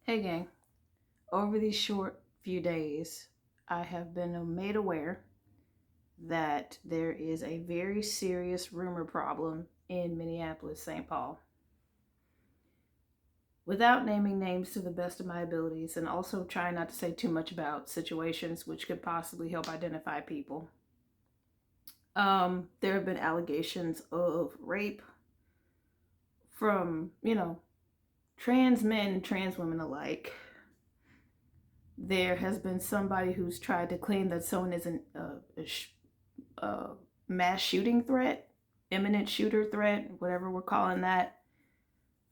Hey gang, over these short few days, I have been made aware that there is a very serious rumor problem in Minneapolis-Saint Paul. Without naming names to the best of my abilities and also trying not to say too much about situations which could possibly help identify people, there have been allegations of rape from, trans men and trans women alike. There has been somebody who's tried to claim that someone is a mass shooting threat, imminent shooter threat, whatever we're calling that,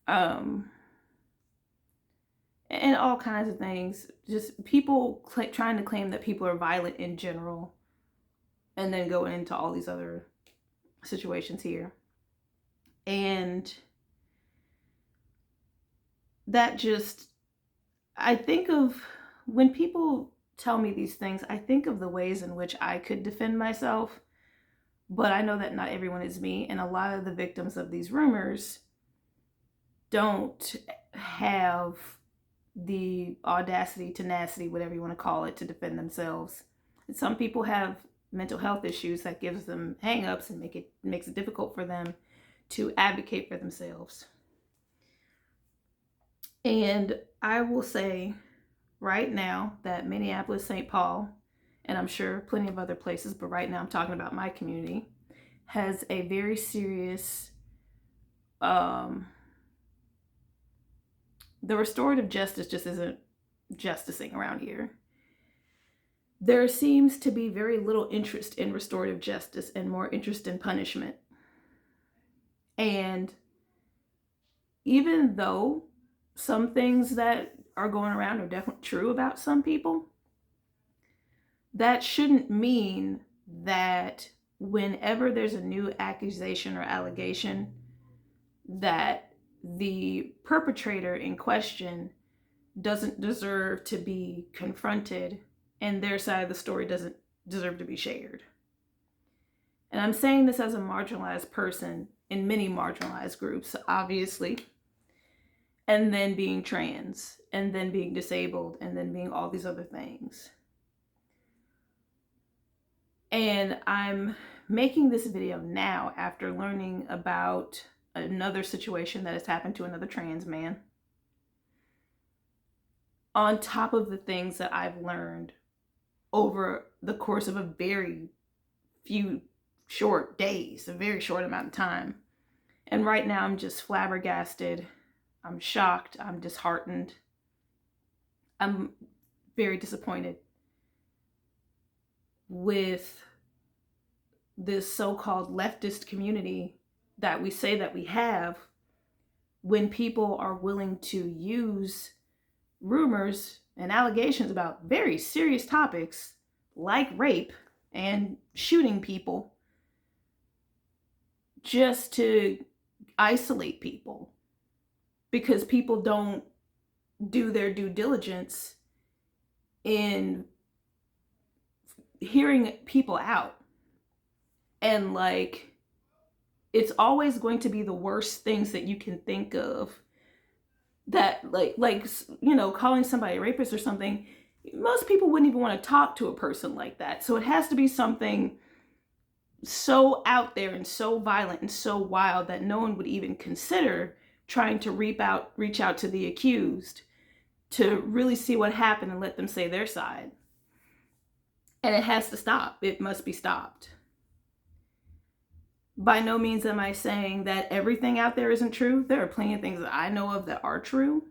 um, and all kinds of things. Just people trying to claim that people are violent in general, and then going into all these other situations here. And that just, I think of when people tell me these things, I think of the ways in which I could defend myself. But I know that not everyone is me, and a lot of the victims of these rumors don't have the audacity, tenacity, whatever you want to call it, to defend themselves. And some people have mental health issues that gives them hang-ups and makes it difficult for them to advocate for themselves. And I will say right now that Minneapolis-Saint Paul, and I'm sure plenty of other places, but right now I'm talking about my community, has a very serious the restorative justice just isn't justicing around here. There seems to be very little interest in restorative justice and more interest in punishment. And even though some things that are going around are definitely true about some people, that shouldn't mean that whenever there's a new accusation or allegation, that the perpetrator in question doesn't deserve to be confronted and their side of the story doesn't deserve to be shared. And I'm saying this as a marginalized person in many marginalized groups, obviously, and then being trans, and then being disabled, and then being all these other things. And I'm making this video now after learning about another situation that has happened to another trans man, on top of the things that I've learned over the course of a very few short days, a very short amount of time. And right now I'm just flabbergasted. I'm shocked. I'm disheartened. I'm very disappointed with this so-called leftist community that we say that we have, when people are willing to use rumors and allegations about very serious topics like rape and shooting people just to isolate people, because people don't do their due diligence in hearing people out. And like, it's always going to be the worst things that you can think of, that calling somebody a rapist or something. Most people wouldn't even want to talk to a person like that. So it has to be something so out there and so violent and so wild that no one would even consider trying to reach out to the accused to really see what happened and let them say their side. And it has to stop. It must be stopped. By no means am I saying that everything out there isn't true. There are plenty of things that I know of that are true.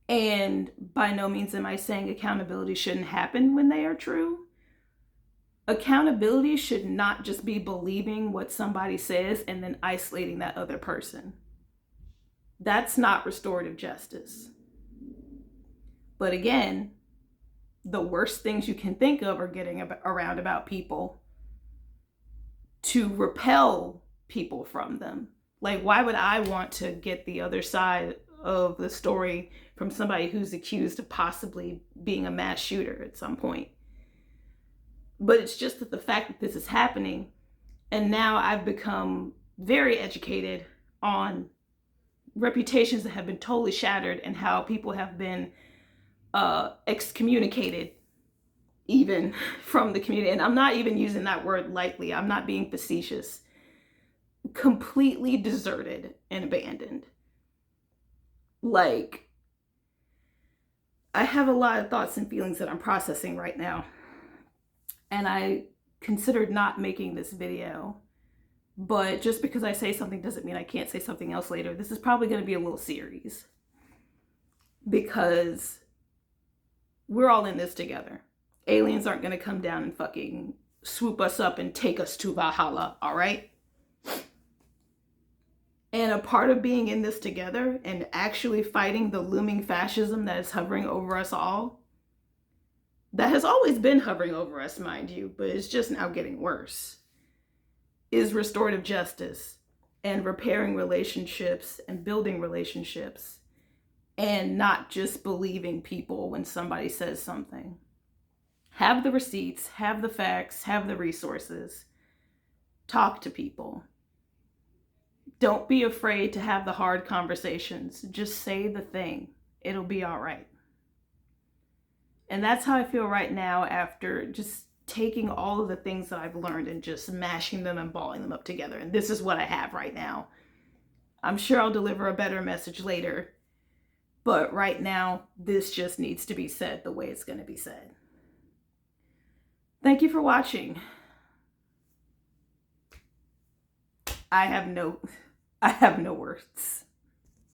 And by no means am I saying accountability shouldn't happen when they are true. Accountability should not just be believing what somebody says and then isolating that other person. That's not restorative justice. But again, the worst things you can think of are getting around about people to repel people from them. Like, why would I want to get the other side of the story from somebody who's accused of possibly being a mass shooter at some point? But it's just that the fact that this is happening, and now I've become very educated on reputations that have been totally shattered, and how people have been excommunicated even from the community. And I'm not even using that word lightly. I'm not being facetious. Completely deserted and abandoned. Like, I have a lot of thoughts and feelings that I'm processing right now. And I considered not making this video. But just because I say something doesn't mean I can't say something else later. This is probably going to be a little series. Because we're all in this together. Aliens aren't going to come down and fucking swoop us up and take us to Valhalla, all right? And a part of being in this together and actually fighting the looming fascism that is hovering over us all, that has always been hovering over us, mind you, but it's just now getting worse, is restorative justice and repairing relationships and building relationships, and not just believing people when somebody says something. Have the receipts, have the facts, have the resources. Talk to people. Don't be afraid to have the hard conversations. Just say the thing. It'll be all right. And that's how I feel right now, after just taking all of the things that I've learned and just mashing them and balling them up together. And this is what I have right now. I'm sure I'll deliver a better message later. But right now, this just needs to be said the way it's going to be said. Thank you for watching. I have no words.